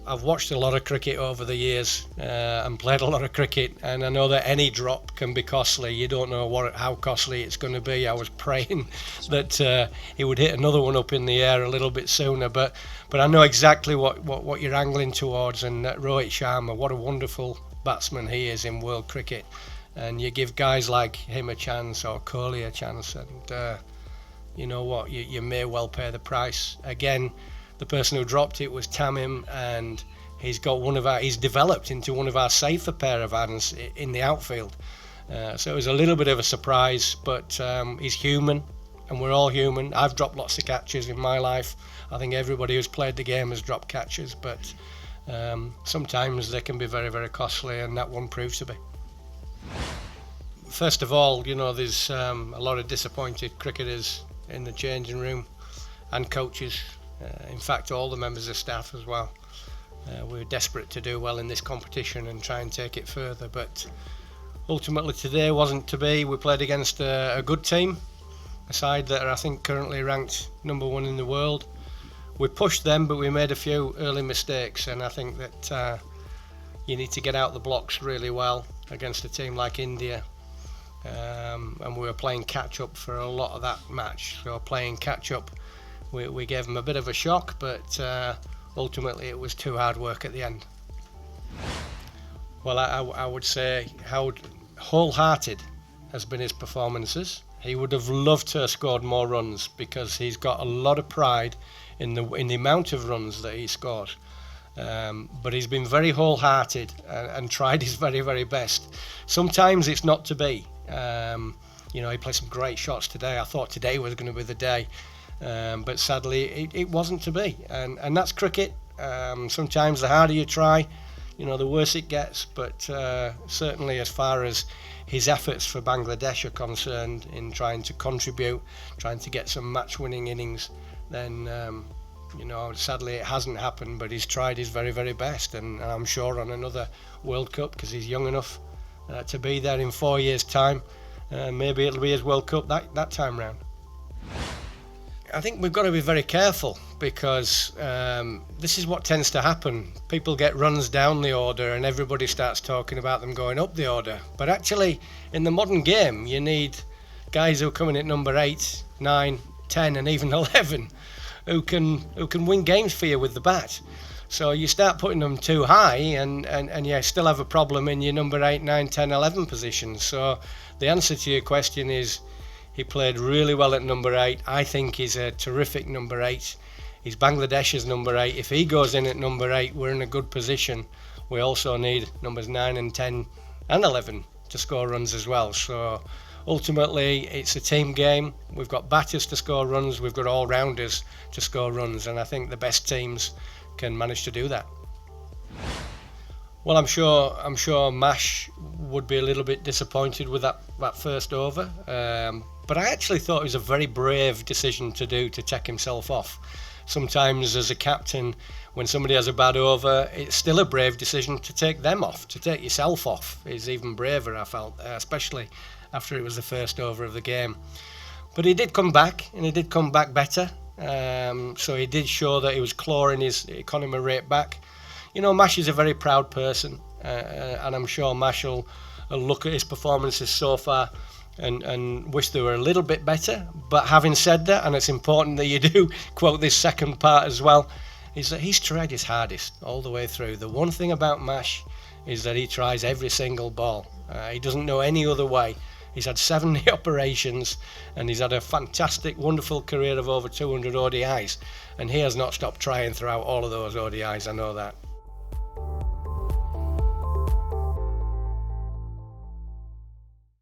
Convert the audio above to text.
I've watched a lot of cricket over the years and played a lot of cricket, and I know that any drop can be costly. You don't know how costly it's going to be. I was praying that he would hit another one up in the air a little bit sooner, but I know exactly what you're angling towards. And Rohit Sharma, what a wonderful batsman he is in world cricket, and you give guys like him a chance, or Kohli a chance, and you know what, you may well pay the price. Again, the person who dropped it was Tamim, and he's developed into one of our safer pair of hands in the outfield. So it was a little bit of a surprise, but he's human, and we're all human. I've dropped lots of catches in my life. I think everybody who's played the game has dropped catches, but sometimes they can be very, very costly, and that one proves to be. First of all, you know, there's a lot of disappointed cricketers in the changing room, and coaches. In fact, all the members of staff as well. We're desperate to do well in this competition and try and take it further, but ultimately today wasn't to be. We played against a good team, a side that are, I think, currently ranked #1 in the world. We pushed them, but we made a few early mistakes, and I think that you need to get out the blocks really well against a team like India. And we were playing catch-up for a lot of that match, so playing catch-up, we gave them a bit of a shock, but ultimately it was too hard work at the end. Well, I would say how wholehearted has been his performances. He would have loved to have scored more runs, because he's got a lot of pride in the amount of runs that he scored. But he's been very wholehearted and tried his very, very best. Sometimes it's not to be. You know, he played some great shots today. I thought today was going to be the day. But sadly it wasn't to be, and that's cricket. Sometimes the harder you try, you know, the worse it gets, but certainly as far as his efforts for Bangladesh are concerned in trying to contribute, trying to get some match-winning innings, then you know, sadly it hasn't happened, but he's tried his very, very best, and I'm sure on another World Cup, because he's young enough to be there in 4 years' time, maybe it'll be his World Cup that time round. I think we've got to be very careful, because this is what tends to happen. People get runs down the order and everybody starts talking about them going up the order. But actually, in the modern game, you need guys who are coming at number 8, 9, 10 and even 11 who can win games for you with the bat. So you start putting them too high and you still have a problem in your number 8, 9, 10, 11 positions. So the answer to your question is, he played really well at number 8. I think he's a terrific number 8. He's Bangladesh's number 8. If he goes in at number 8, we're in a good position. We also need numbers 9 and 10 and 11 to score runs as well. So ultimately, it's a team game. We've got batters to score runs. We've got all-rounders to score runs. And I think the best teams can manage to do that. Well, I'm sure Mash would be a little bit disappointed with that first over. But I actually thought it was a very brave decision to do, to take himself off. Sometimes as a captain, when somebody has a bad over, it's still a brave decision to take them off. To take yourself off is even braver, I felt, especially after it was the first over of the game. But he did come back, and he did come back better. So he did show that he was clawing his economy rate back. You know, Mash is a very proud person, and I'm sure Mash will look at his performances so far and wish they were a little bit better. But having said that, and it's important that you do quote this second part as well, is that he's tried his hardest all the way through. The one thing about Mash is that he tries every single ball. He doesn't know any other way. He's had 70 operations, and he's had a fantastic, wonderful career of over 200 ODIs, and he has not stopped trying throughout all of those ODIs, I know that.